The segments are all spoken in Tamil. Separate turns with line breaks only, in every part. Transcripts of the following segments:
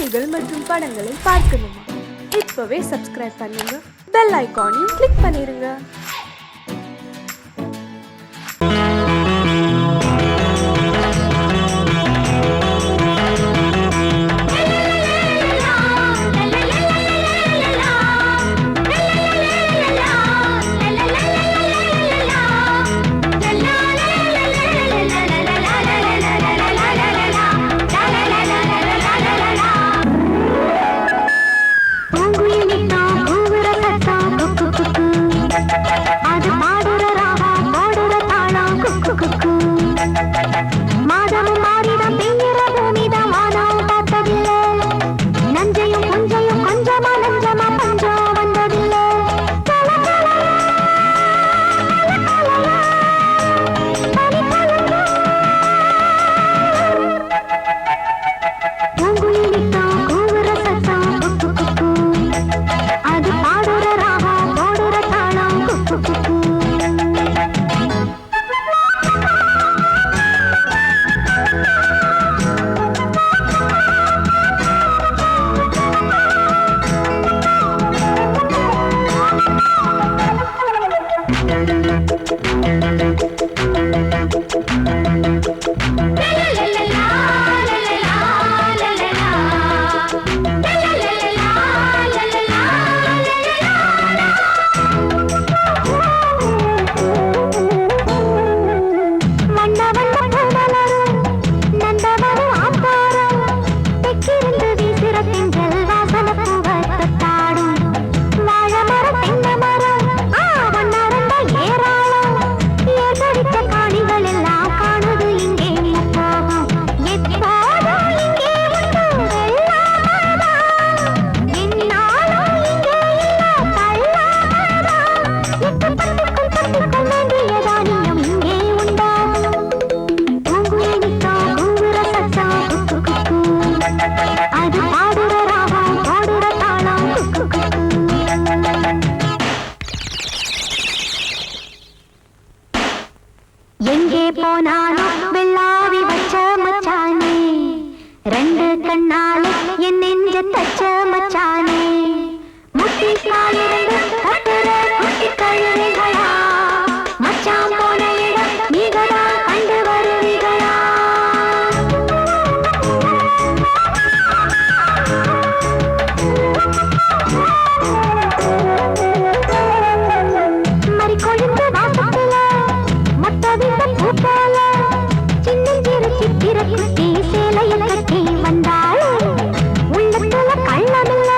செய்திகள் மற்றும் படங்களை பார்க்கணுமா? இப்பவே சப்ஸ்கிரைப் பண்ணுங்க, பெல் ஐகானையும் கிளிக் பண்ணிருங்க.
எங்கே போனாலும் வெள்ளாவி வச்ச மச்சானே, ரெண்டு கண்ணாலே என் நெஞ்ச தச்ச மச்சானே, முட்டி காலிருந்து கத்துற குட்டி கழுதைகளா, மச்சான் போன இடம் நீங்கடா கண்டு வருவீங்களா? மறி கொழுந்து வாசத்துல மொத்தவிட்ட பூப்பால சின்னஞ்சிறு சித்திர குட்டி சேலையில் கட்டி வந்தாள். உள்ளத்துல கள்ளமில்ல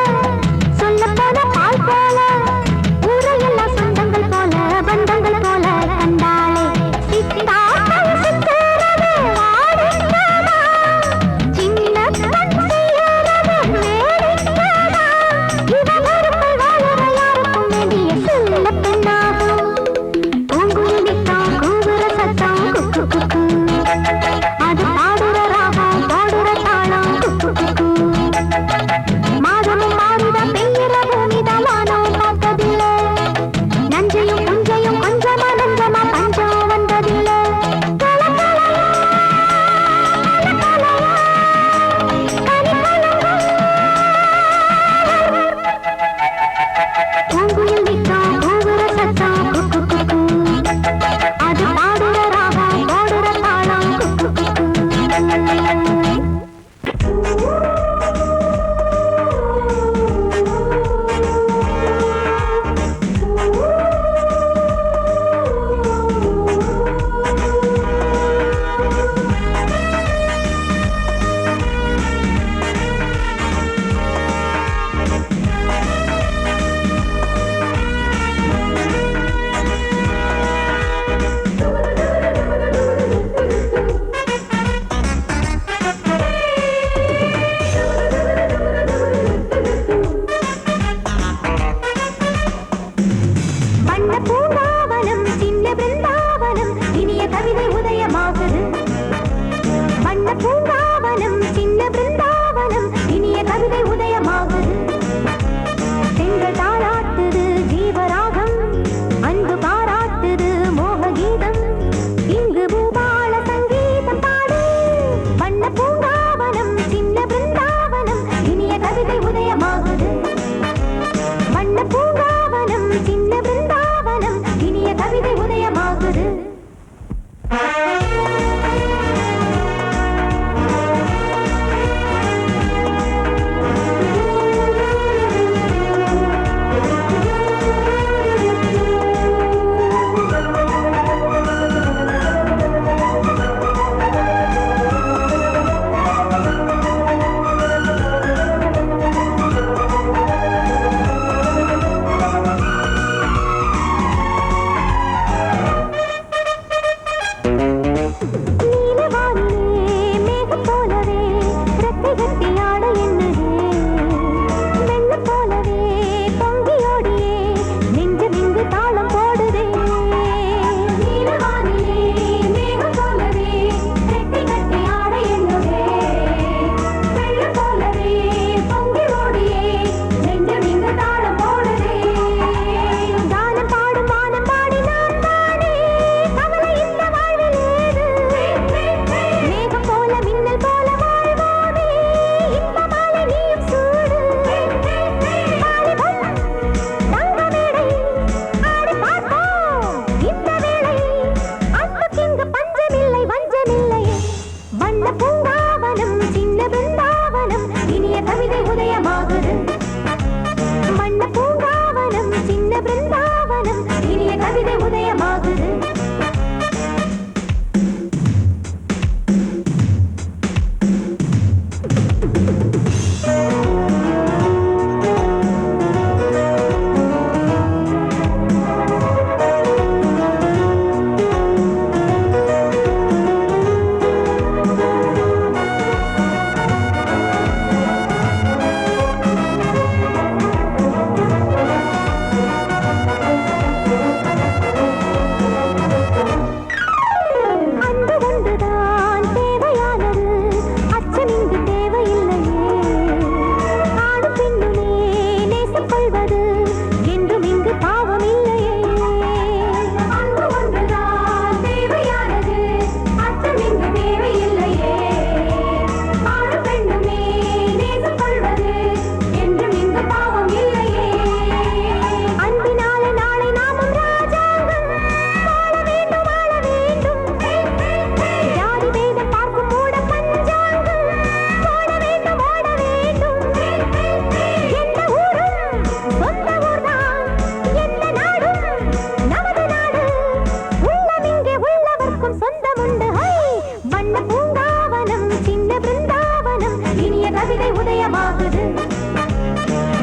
உதயமாகுது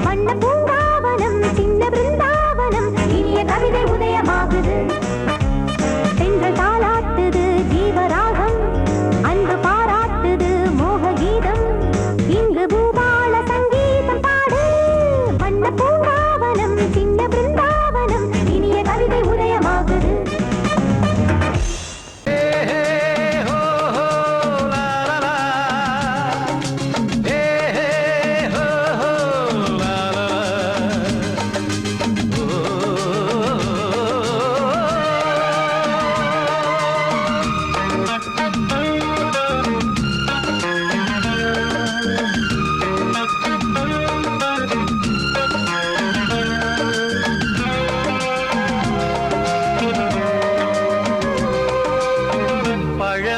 வண்ண பூங்காவனம் சின்ன பிருந்தாவனம் இனிய கவிதை உதயமாகுது பெண்கள் தாளாட்டுது ஜீவராகம் அன்பு பாராட்டுது மோக கீதம் இங்கு பூபால சங்கீதம் பாடு வண்ண பூங்காவனம் சின்ன பிருந்தாவனம் இனிய கவிதை உதயமாகுது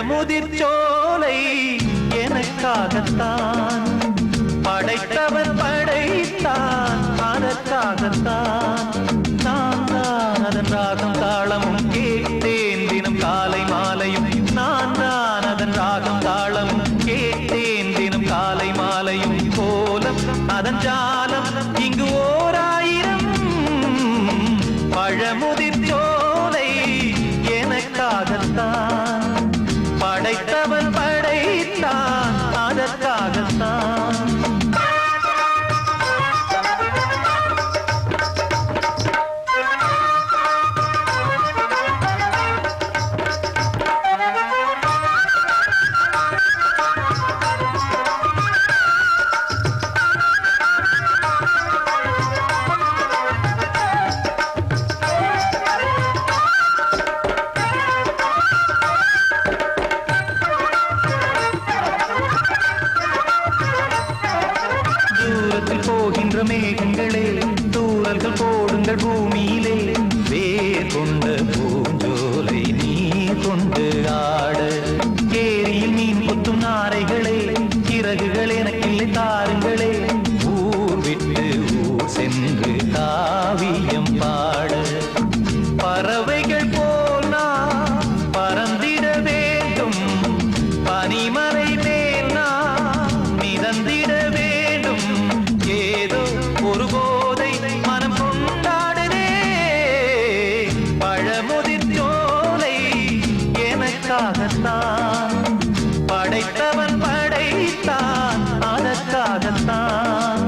முதிர்ச்சோலை எனக்காகத்தான் படைத்தவன் படைத்தான் அதற்காகத்தான் நான் தான் அதன் ராகம் தாளமும் கேட்டேன் தினம் காலை மாலையும் நான் தான் அதன் ராகம் தாளமும் கேட்டேன் தினம் காலை மாலையும் கோலம் அதன் ஜாலம் இங்கு ஓராயிரம் பழமுதிர்ச்சோலை எனக்காகத்தான் படைத்தவன் படைத்தான் அதற்காகத்தான் போகின்ற மேகங்களே தூரல்கள் போடுங்கள் பூமியிலே வேர் கொண்ட பூஞ்சோலை நீர் கொண்டு ஆட ஏரியில் மீன் கொத்தும் நாரைகளே இறகுகள் எனக்கில்லை தாருங்களே ஊர் விட்டு ஊர் சென்று காவியம் பாட பறவைகள் போல் நான் பறந்திட வேண்டும் பனிமலை மேல் நான் மிதந்திட வேண்டும் ஏதோ ஒரு போதை மனம் கொண்டாடுதே பழமுதிர்ச்சோலை எனக்காகத்தான் படைத்தவன் படைத்தான் அதற்காகத்தான்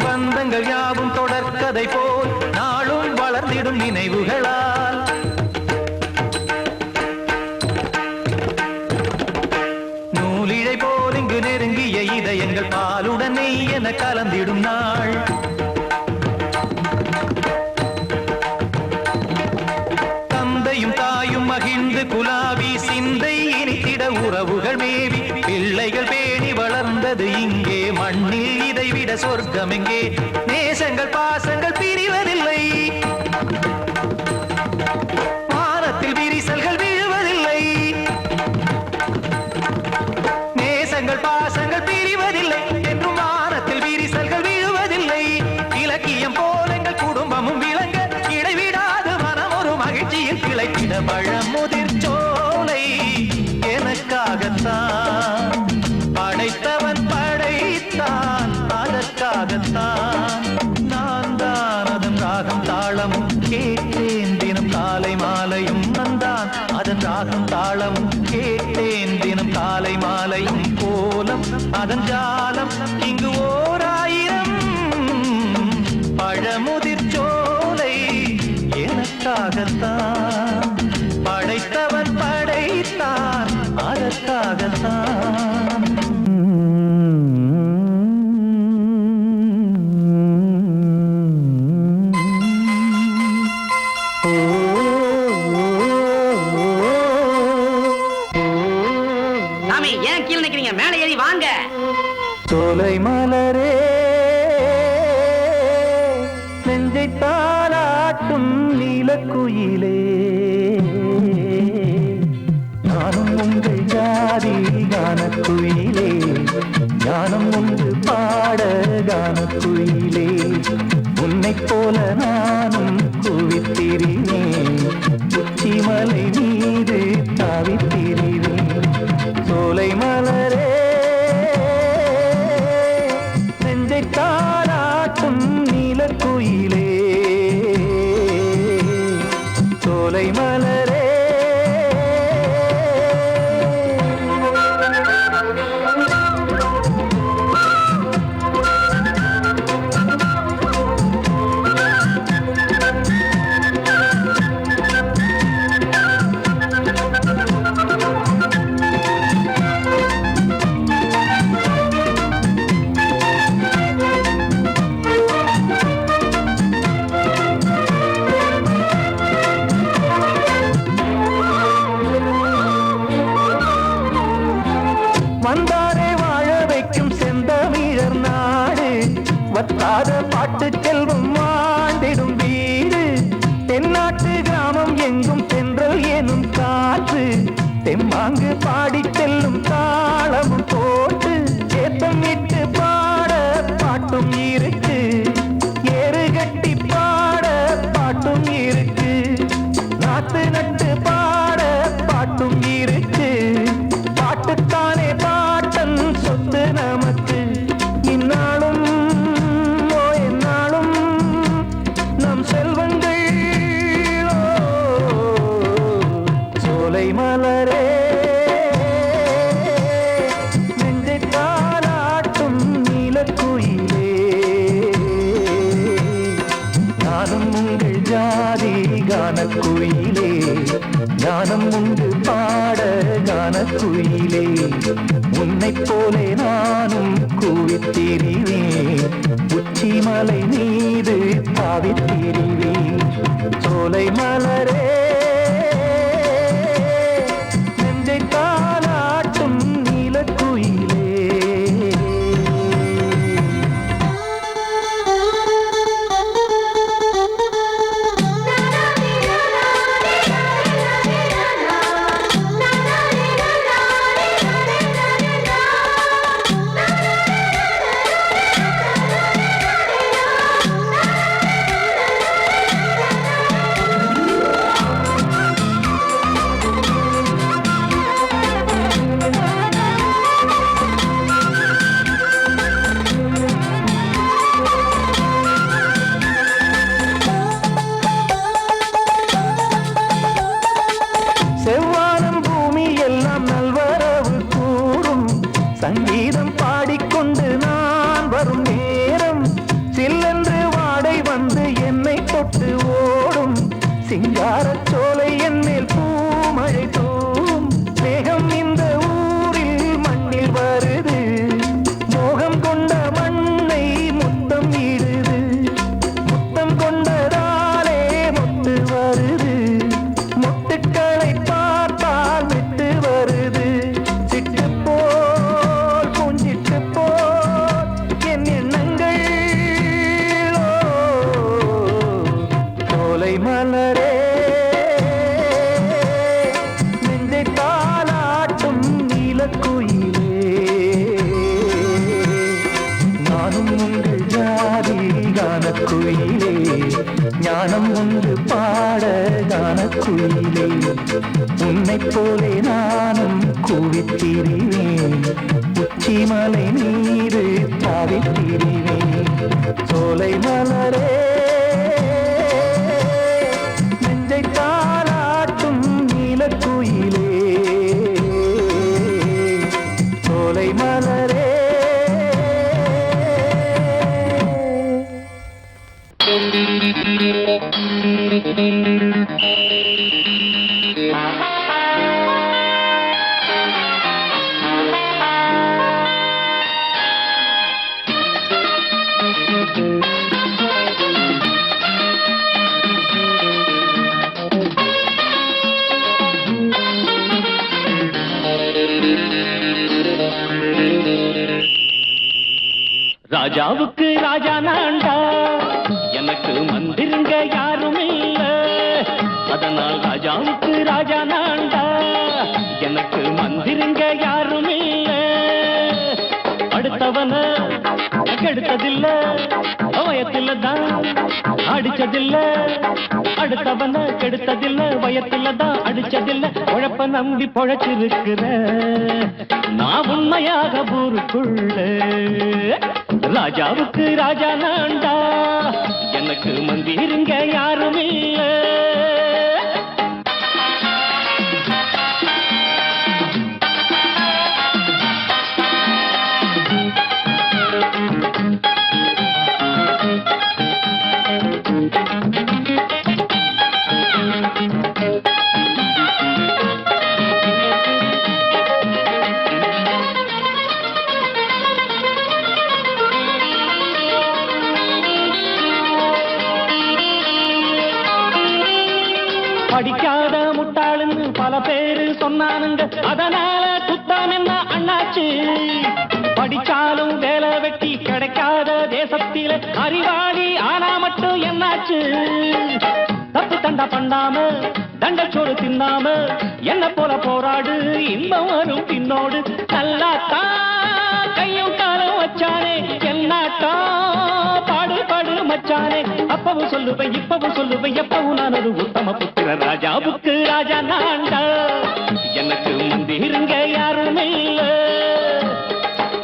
பந்தங்கள் யாவும் தொடர்கதை போல் நாளும் வளர்ந்திடும் நினைவுகளால் நூலிழை போல் இங்கு நெருங்கிய இதயங்கள் பாலுடன் நெய் என கலந்திடும் நாள் தந்தையும் தாயும் மகிழ்ந்து குலாவி சிந்தை இனித்திட உறவுகள் மேவி பிள்ளைகள் பேணி வளர்ந்தது இங்கே மண்ணில் இதைவிட சொர்க்கம் எங்கே நேசங்கள் பாசங்கள் பிரிவதில்லை வானத்தில் விரிசல்கள் விழுவதில்லை நேசங்கள் பாசங்கள் பிரிவதில்லை என்றும் வானத்தில் விரிசல்கள் விழுவதில்லை இலக்கியம் போல எங்கள் குடும்பமும் விளங்க இடைவிடாது மனம் ஒரு மகிழ்ச்சியில் கிளைத்திட பழமுதிர்ச்சோலை எனக்காகத்தான் படைத்தவன் படைத்தான் அதற்காகத்தான் நான் தான் அதன் ராகம் தாளமும் கேட்டேன் தினம் காலை மாலையும் நந்தான் அதன் ராகம் தாளமும் கேட்டேன் தினம் காலை மாலையும் கோலம் அதன் ஜாலம் இங்கு ஓராயிரம் பழமுதிர்ச்சோலை எனக்காகத்தான் படைத்தவன் படைத்தான் அதற்காகத்தான்
சாமி ஏன் கீழே நிக்கிறீங்க மேலே
சோலை மலரே நெஞ்சை தாளாட்டும் நீலக்குயிலே நானும் உங்கள் ஜாதி கானக்குயிலே ஞானம் உண்டு பாட கானக்குயிலே உன்னைப் போல நானும் குவித்திரினேன் உச்சிமலை மீது தாவித்திரினேன் சோலை மலரே நெஞ்சை தாளாட்டும் நீலக்குயிலே சோலை மலரே வந்தாரே வாழ வைக்கும் செந்தமிழர் நாடு வத்தாத பாட்டு செல்வம் வாழ்ந்திடும் வீடு தென்னாட்டு கிராமம் எங்கும் தென்றல் எனும் காற்று தெம்மாங்கு பாடி செல்லும் தாளமும் போட்டு ஏத்தமிட்டு பாட பாட்டும் இருக்கு ஏறு கட்டி பாட பாட்டும் இருக்கு நாத்து நட்டு பாட பாட்டும் இருக்கு பாட்டுத்தானே பாட்டன் சொத்து நமக்கு இந்நாளும் எந்நாளும் நம் செல்வங்கள் சோலை மலரே நெஞ்சை தாளாட்டும் நீலக்குயிலே நானும் உங்கள் ஜாதி கானக்குயிலே ஞானம் உண்டு பாட கானக்குயிலே உன்னைப் போலே நானும் கூவித்திரிவேன் உச்சிமலை மீது தாவித்திரிவேன் சோலை மலரே நெஞ்சை தாளாட்டும் நீலக்குயிலே செவ்வானம் பூமி எல்லாம் நல்வரவு கூறும் சங்கீதம் பாடிக்கொண்டு நான் வரும் நேரம் சில்லென்று வாடை வந்து என்னை தொட்டு ஓடும் சிங்காரச் சோலை என் மேல் பூமழை தூவும் மேகம் இந்த ஊரில் மண்ணில் வருது மோகம் கொண்ட மண்ணை முத்தம் இடுது முத்தம் கொண்டதாலே முத்து வருது முட்டுக்களை பார்த்தால் விட்டு வருது சிட்டு போல் பூஞ்சிட்டு போல் என் எண்ணங்கள் சோலை மலரே நெஞ்சை தாளாட்டும் நீலக்குயிலே நானும் உங்கள் ஜாதி கானக்குயிலே ஞானம் உண்டு பாட கானக்குயிலே உன்னைப் போலே நானும் கூவித்திரிவேன் உச்சிமலை மீது தாவித்திரிவேன் சோலை மலரே நெஞ்சை தாளாட்டும் நீலக்குயிலே சோலை மலரே ராஜாவுக்கு ராஜா நான்டா, எனக்கு மந்திருங்க யாரும் இல்ல. அதனால் ராஜாவுக்கு ராஜா நான்டா, எனக்கு மந்திருங்க யாரும் இல்ல. அடுத்தவன கெடுத்ததில்ல, வயத்தில தான் அடிச்சதில்ல. அடுத்தவன கெடுத்ததில்ல, வயத்தில தான் அடிச்சதில்ல. உழப்ப நம்பி பொழைச்சிருக்கிற நான் உண்மையாக ஊருக்குள்ள. ராஜாவுக்கு ராஜா நான்டா, எனக்கு மந்திருங்க யாரும் இல்ல. படிக்காத முட்டாளுன்னு பல பேரு சொன்னானுங்க, அதனால குத்தம் என்ன அண்ணாச்சு. படிச்சாலும் வேலை வெட்டி கிடைக்காத தேசத்தில அறிவாளி ஆனா மட்டும் என்னாச்சு. தப்பு தண்டா பண்ணாம தண்டச்சோறு தின்னாம என்ன போல போராடு, இன்பம் வரும் பின்னோடு. நல்லாத்தா கையும் காலம் வச்சானே, என்னாட்டா பாடு பாடு மச்சானே. அப்பவும் சொல்லுவேன் இப்பவும் சொல்லுவேன், எப்பவும் நான் ஒரு உத்தம புத்திர. ராஜாவுக்கு ராஜா நான்டா, எனக்கு மந்திருங்க யாரும் இல்ல.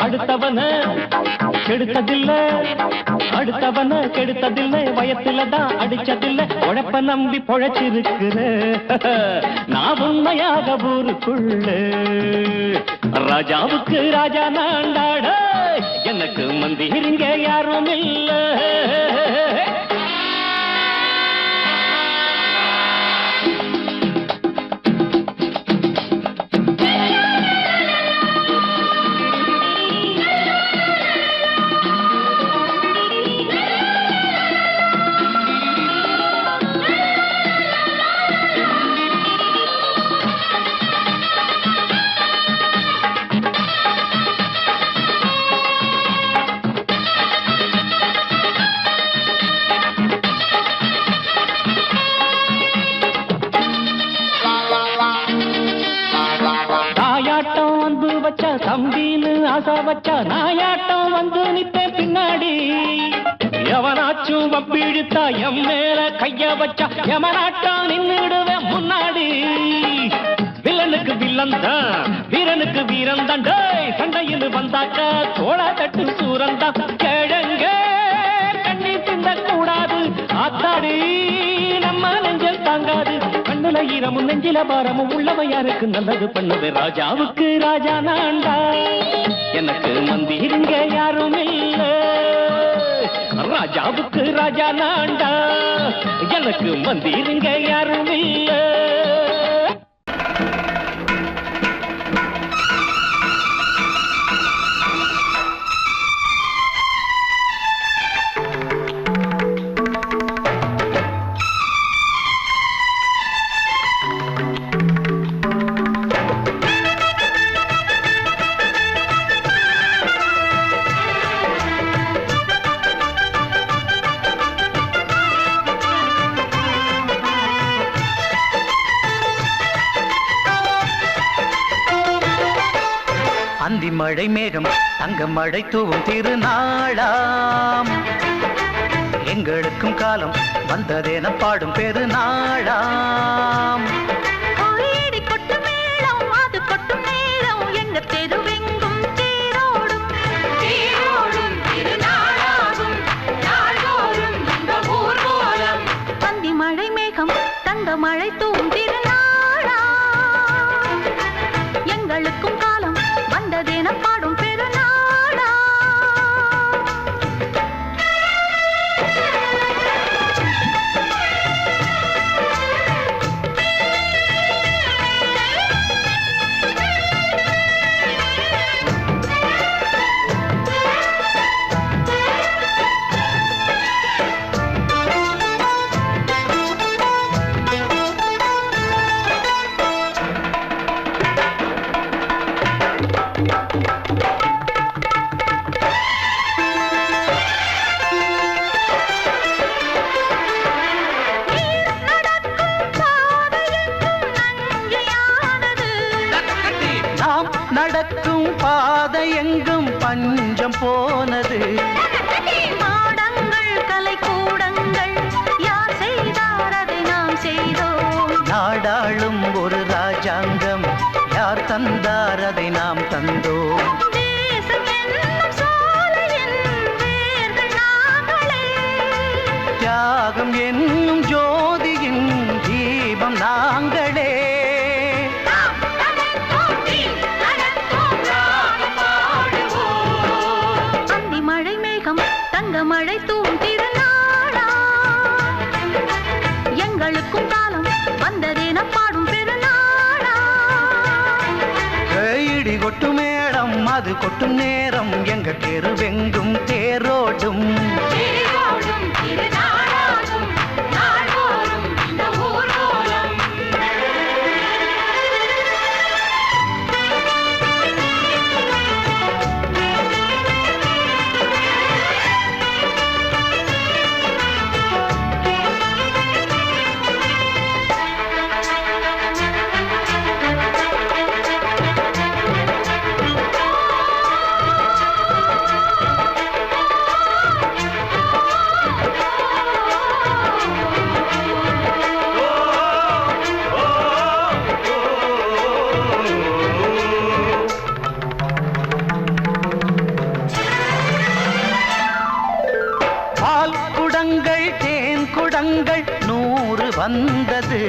அடுத்தவன கெடுத்ததில்ல, அடுத்தவன கெடுத்ததில்ல, வயத்தில தான் அடிச்சதில்ல. உழைப்ப நம்பி பொழைச்சிருக்கிற நான் உண்மையாக ஊருக்குள்ள. ராஜாவுக்கு ராஜா நான்டாட, எனக்கு மந்திருங்க யாரும் இல்ல. தம்பின்னு ஆசா வச்சா நாயாட்டம் வந்து நிப்பேன் பின்னாடி. எவனாச்சும் வப்பிழுத்தா எம் மேல கைய வச்சா எவனாட்டம் நின்னுடுவேன் முன்னாடி. வில்லனுக்கு வில்லன் தான், வீரனுக்கு வீரன் தான். சண்டையில் வந்தாக்க தோள தட்டு சூரன் தான். கிழங்க கண்ணி தின்ன கூடாது, ஆத்தாடி நம்ம நெஞ்சல் தாங்காது. கண்ணுல ஈரமும் நெஞ்சில பாரமும் உள்ளவ யாருக்கு நல்லது பண்ணுது. ராஜாவுக்கு ராஜா நான்டா, எனக்கு மந்திருங்க யாரும் இல்ல. ராஜாவுக்கு ராஜா நான்டா, எனக்கு மந்திருங்க யாரும் இல்ல. அந்தி மழை மேகம் தங்க மழை தூவும் திருநாளாம். எங்களுக்கும் காலம் வந்ததென பாடும் பெருநாளாம்.
அந்தி மழை மேகம் தங்க மழை தூவும் திருநாளாம். எங்களுக்கும் காலம் வந்ததென பாடும் பெருநாளா.
எங்கும் பஞ்சம் போனது.
மாடங்கள் கலை கூடங்கள் யார் செய்தார் அதை நாம் செய்தோம்.
நாடாளும் ஒரு ராஜாங்கம் யார் தந்தார் அதை நாம் தந்தோம்.
தேசம் என்னும் சோலையின் வேர்கள் நாங்களே.
தியாகம் என்னும் ஜோதியின் தீபம் நாங்களே.
அந்தி மழை மேகம் தங்க மழை தூவும் திருநாளா. எங்களுக்கும் காலம் வந்ததென பாடும் பெருநாளா.
இடி கொட்டும் மேடம் அது கொட்டும் நேரம் எங்க தெருவெங்கும் தேரோடும்.
திருநாளாகும் நாள்தோறும் இந்த ஊர்வலம்.
பால் குடங்கள் தேன் குடங்கள் 100 வந்தது.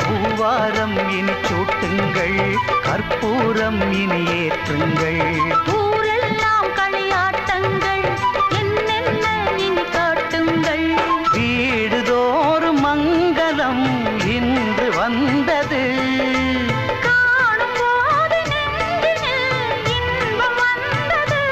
பூவாரம் இனி சூட்டுங்கள் கற்பூரம் இனி ஏற்றுங்கள்.
ஊரெல்லாம் களியாட்டங்கள் என்னென்ன இனி காட்டுங்கள்.
வீடுதோறும் மங்களம் இன்று வந்தது.
காணும் போது நெஞ்சினில் இன்பம் வந்தது.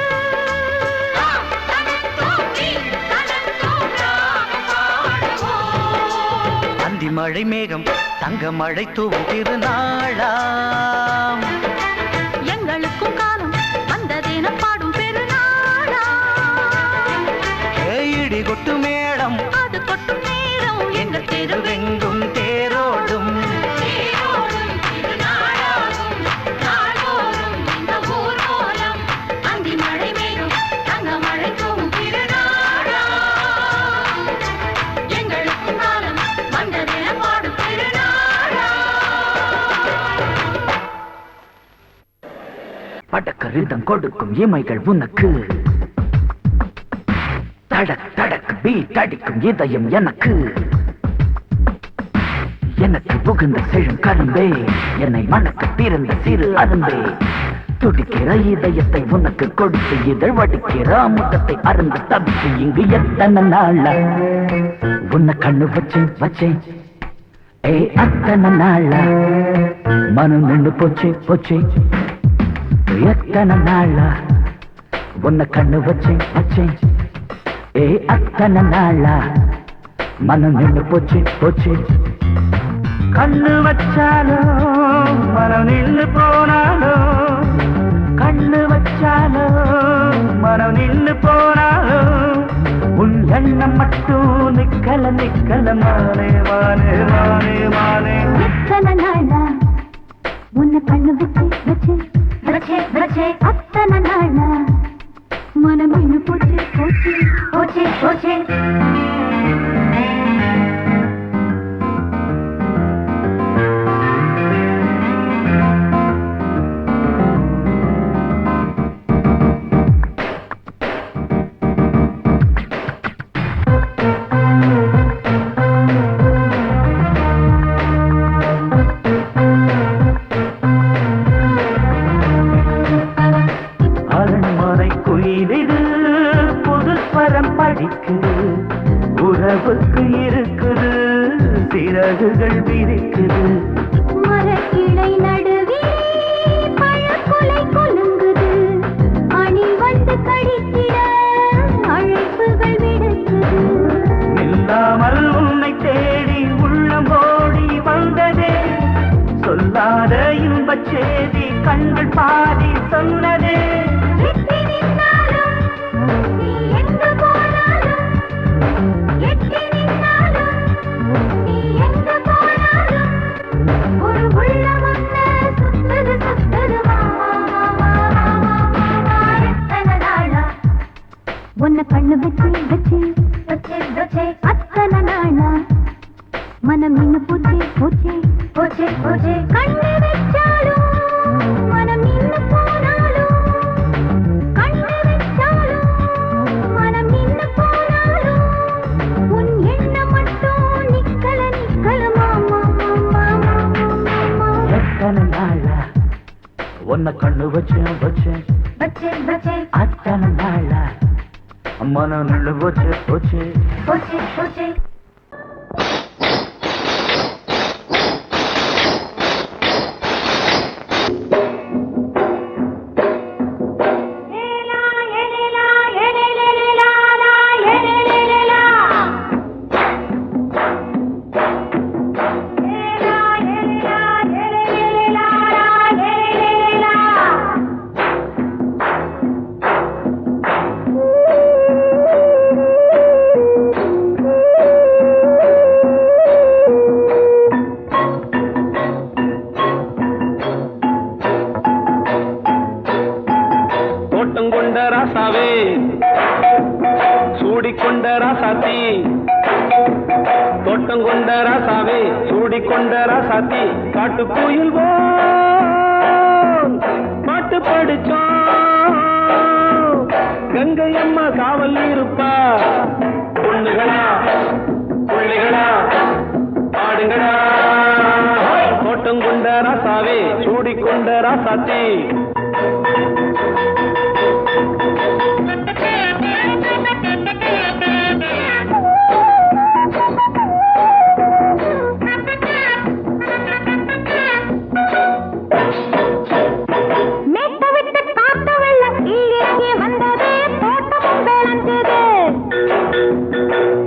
அந்தி மழை மேகம் தங்க மழை தூவும் திருநாளாம்.
எங்களுக்கும் காலம் வந்ததென பாடும் பெருநாளா.
இடி கொட்டு மேடம்
அது கொட்டும் நேரம் எங்கள் தெருவெங்கும்
தெருவெங்கும் தேரோடும்.
தேரோடும் திருநாளாகும் நாள்தோறும் இந்த ஊர்வலம். அந்தி மழை மேகம் தங்க மழை தூவும் திருநாளா. எங்களுக்கும் காலம் வந்ததென பாடும் பெருநாளா.
படக்க ரிதம் கொடுக்கும் இமைகள் உனக்கு. தடக் தடக் பீட் அடிக்கும் இதயம் எனக்கு. எனக்கு புகுந்த செழும் கரும்பே என்னை மணக்க பிறந்த சிறு அரும்பே. துடிக்கிற இதயத்தை உனக்கு கொடுத்து இதழ் வடிக்கிற அமுதத்தை அருந்து தவித்து இங்கு எத்தனை நாளா உன்னை கண்ணு வச்சேன் வச்சேன். ஏ அத்தனை நாளா மனம் நின்று போச்சு போச்சு. எத்தனை நாளா உன்னை கண்ணு வச்சேன் வச்சேன். ஏ அத்தனை நாளா மனம் நின்று போச்சு போச்சு. கண்ணு வச்சாலும் மனம் நின்று போனாலும். கண்ணு வச்சாலும் மனம் நின்று போனாலும். உன் எண்ணம் மட்டும் நிக்கல நிக்கல மானே மானே மானே மானே.
எத்தனை நாளா உன்னை கண்ணு வச்சு வச்சு வச்சு வச்சு. அத்தனை நாளா மனம் இன்னு போச்சு போச்சு போச்சு போச்சு.
அரண்மனை குயிலிடு புது ஸ்வரம் படிக்குது. உறவுக்கு இருக்குது சிறகுகள் விரிக்குது.
மரக்கிளை நடுவே பழக்குலை குலுங்குது. அணி வந்து கடித்திட அழைப்புகள் விடுக்குது.
நில்லாமல் உன்னை தேடி உள்ளம் ஓடி வந்ததே. சொல்லாத இன்பச் செய்தி கண்கள் பாதி சொன்னதே.
எட்டி நின்னாலும் நீ எங்கு போனாலும். எட்டி நின்னாலும் நீ எங்கு போனாலும். போச்சே கண்ணு வச்சாலும் மனம் நின்னு போனாலும் கண்ணு வச்சாலும் மனம் நின்னு போனாலும் உன் எண்ணம் மட்டும் நிக்கல மாமா
எத்தனை நாளா உன்னை கண்ணு வச்சேன் வச்சேன்
வச்சேன் வச்சேன்
அத்தனை நாளா மனம் நின்று போச்சு போச்சு
போச்சே போச்சே
கொண்ட ராசாவே சூடிக்கொண்ட ராசாத்தி தோட்டம் கொண்ட ராசாவே சூடிக்கொண்ட ராசாத்தி காட்டு கோயில் பாட்டு படிச்சோம் கங்கை அம்மா காவல் இருப்பா பொண்ணுகளா பிள்ளைகளா ஆடுங்களா தோட்டம் கொண்ட ராசாவே சூடிக்கொண்ட ராசாத்தி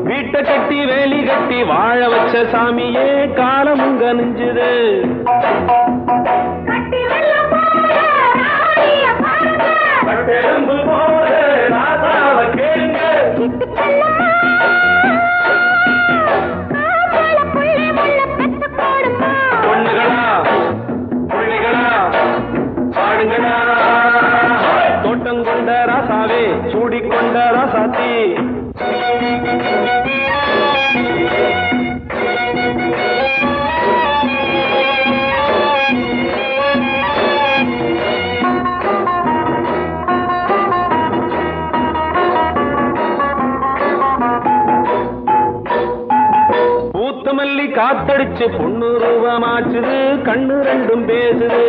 வீட்டை கட்டி வேலி கட்டி வாழ வச்ச சாமியே காலமுங்க நெஞ்சுது பொண்ணுகளா பிள்ளைகளா ஆடுங்களா தோட்டம் கொண்ட ராசாவே சூடிக்கொண்ட ராசாத்தி பூத்தமல்லி காத்தடிச்சு பொண்ணு ரூபமாச்சுது கண்ணு ரெண்டும் பேசுது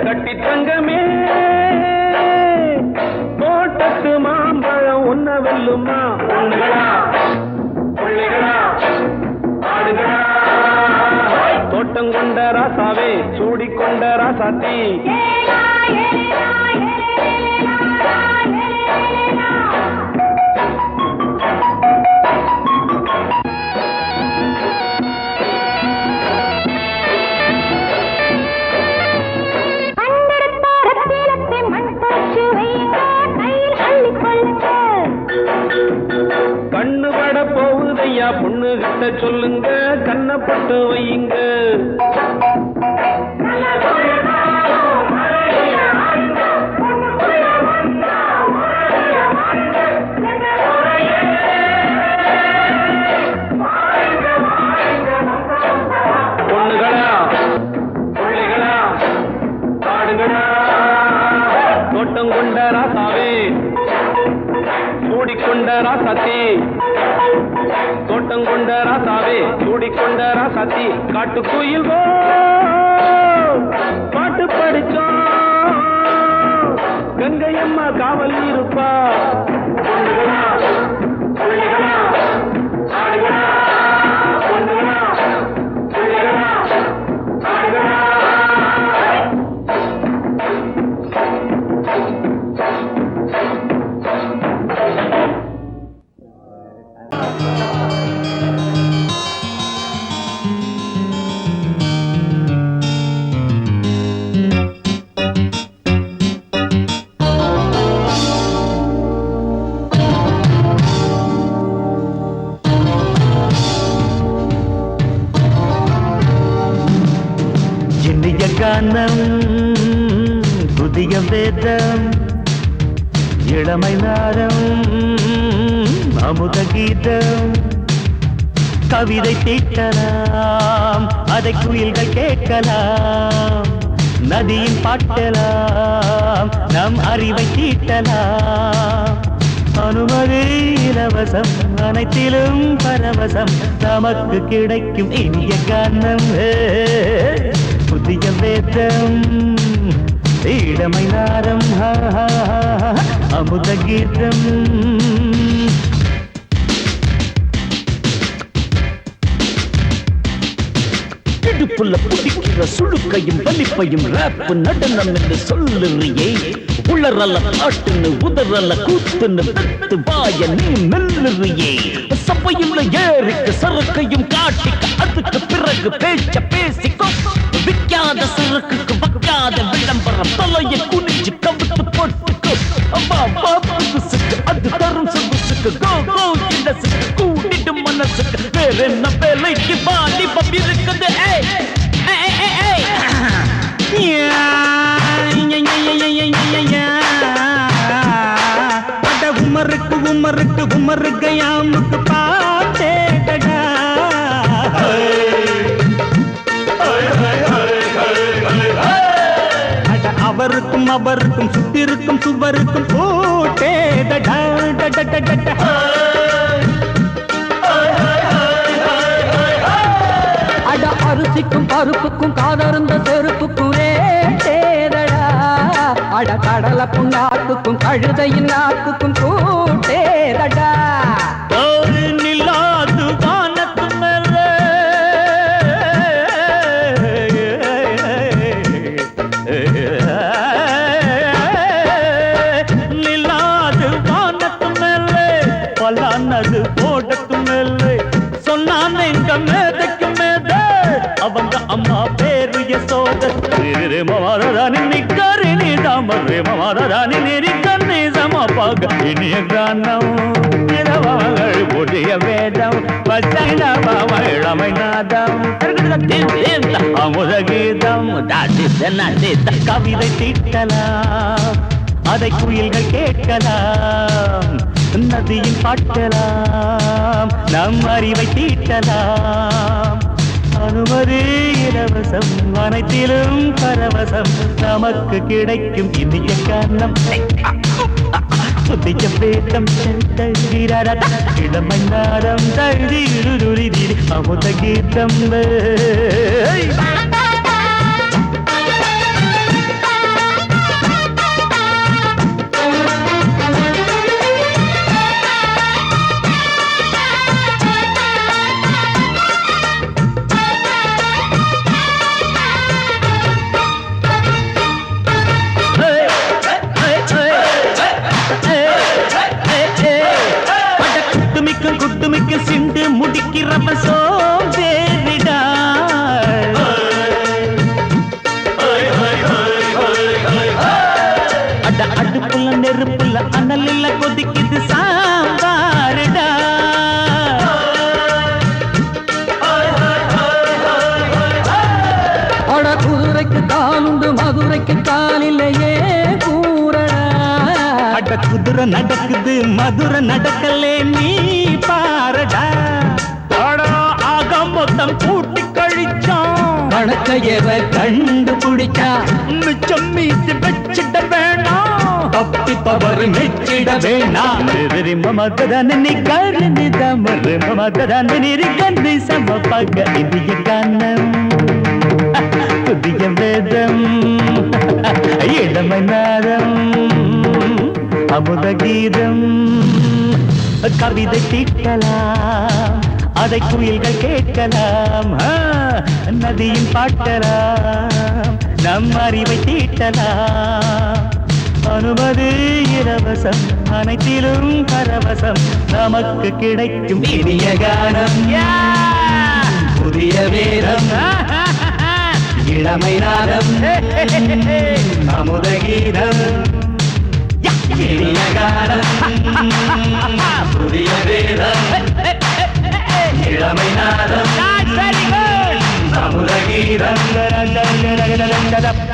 கட்டி தங்கமே தோட்டத்து மாம்பழம் உன்ன வெல்லுமா பொண்ணுகளா பிள்ளைகளா ஆடுகளா தோட்டம் கொண்ட ராசாவே சூடிக்கொண்ட ராசாத்தி கண்ணு பட போகுதையா பொண்ணு கிட்ட சொல்லுங்க கண்ணப்பட்டு வையுங்க பொண்ணுகளா பிள்ளைகளா ஆடுங்களா தோட்டம் கொண்ட ராசாவே சூடிக்கொண்ட ராசாத்தி தோட்டம் கொண்ட ராசாவே சூடிக்கொண்ட ராசாத்தி காட்டு கோயில் பாட்டு படிச்சோம் கங்கை அம்மா காவல் இருப்பா பொண்ணுகளா பிள்ளைகளா ஆடுகளா பொண்ணுகளா பிள்ளைகளா ஆடுகளா
இனிய கானம் புதிய வேதம் இளமை நாரம் அமுத கீதம் கவிதை தீட்டலாம் அதை குயில்கள் கேட்கலாம் நதியின் பாட்டலாம் நம் அறிவை தீட்டலாம் அனுமதி இலவசம் அனைத்திலும் பரவசம் நமக்கு கிடைக்கும் இனிய கானம் புதிய வேதம் இளமை நாரம் அமுத கீதம் இடுப்புள்ள புடிக்கிற சுழுக்கையும் வலிப்பையும் ரேப் நடனம் என்று சொல்லுறியே உளறல்ல காட்டுன்னு உதறல்ல கூத்துன்னு வெத்து வாய நீ மெல்லுறியே சபையுள்ள ஏறிக்கு சரக்கையும் காட்டிக்க அதுக்கு பிறகு பேச்ச பேசிக்கோ விற்காத சரக்குக்கு வைக்காத விளம்பரம் தலையை குனிஞ்சு கவிட்டு போட்டுக்கோ அம்மா பாப்புக்கு அது தரும் சொகுசுக்கு கோ கோ இண்டசுக்கு கூட்டிட்டு மனசுக்கு வேற என்ன வேலைக்கு வாலிபம் இருக்குது உமருக்கு உமருக்கு உமருக்கு யாமுக்கு பாட்டேடா அவருக்கும் அவருக்கும் சுத்திருக்கும் சுவருக்கும் போட்டேடா அட அரிசிக்கும் பருப்புக்கும் காதருந்த செருப்புக்கும் ரேடா அட கடலை புண்ணாக்குக்கும் கழுதையின் நாக்குக்கும் கூட்டேடா ஒரு நிலாது வானத்து மேல நிலாது வானத்து மேல பலானது போடத்து மேல சொன்னான் எங்க மேதைக்கு மேத அவங்க அம்மா பேரு யசோத மாதாராணி நிக்கரி நீ தாமரே மாதாராணி நெறி கண்ணி சமப்பாக இனிய கானம் இரவங்கள் புதிய வேதம் பச்சை நவம் இளமை நாதம் அமுத கீதம் கவிதை தீட்டலாம் அதை குயில்கள் கேட்கலாம் நதியின் பாட்டலாம் நம் அறிவை தீட்டலாம் அனுமதி இலவசம் அனைத்திலும் பரவசம் நமக்கு கிடைக்கும் இனிய கானம் புதிய வேதம் இளமை நாரம் தழுதி அமுத கீதம் குட்டுமிக்க சிண்டு முடிக்கிறப்ப சோம்பேறிடா அட அடுப்புல நெருப்புல அனலில் கொதிக்குது சாம்பாருடா அட குதிரைக்கு காலுண்டு மதுரைக்கு காலிலேயே கூறடா அட குதிரை நடக்குது மதுரை நடக்கலே நீ பாரடா ஆக மொத்தம் கூட்டி கழிச்சான் கணக்கையவ கண்டுபிடிச்சா மிச்சம் மீது வச்சிட வேணாம் தப்பி தவறு மெச்சிட வேணாம் மமதன் நீ கருணி தமறு மமதன் நிரிகந்தி சமப்பக இந்திய கானம் புதிய வேதம் இளமை நாரம் அமுத கீதம் கவிதை தீட்டலாம் அதை குயில்கள் கேட்கலாம் நதியின் பாட்டலாம் நம் அறிவை தீட்டலாம் அனுமதி இலவசம் அனைத்திலும் பரவசம் நமக்கு கிடைக்கும் இனிய கானம் புதிய வேதம் இளமை நாதம் அமுத கீதம் இனிய கானம் புதிய வேதம் இளமை நாதம்
சமுரகி ரங்க ரங்க ரங்க ரங்க ரங்க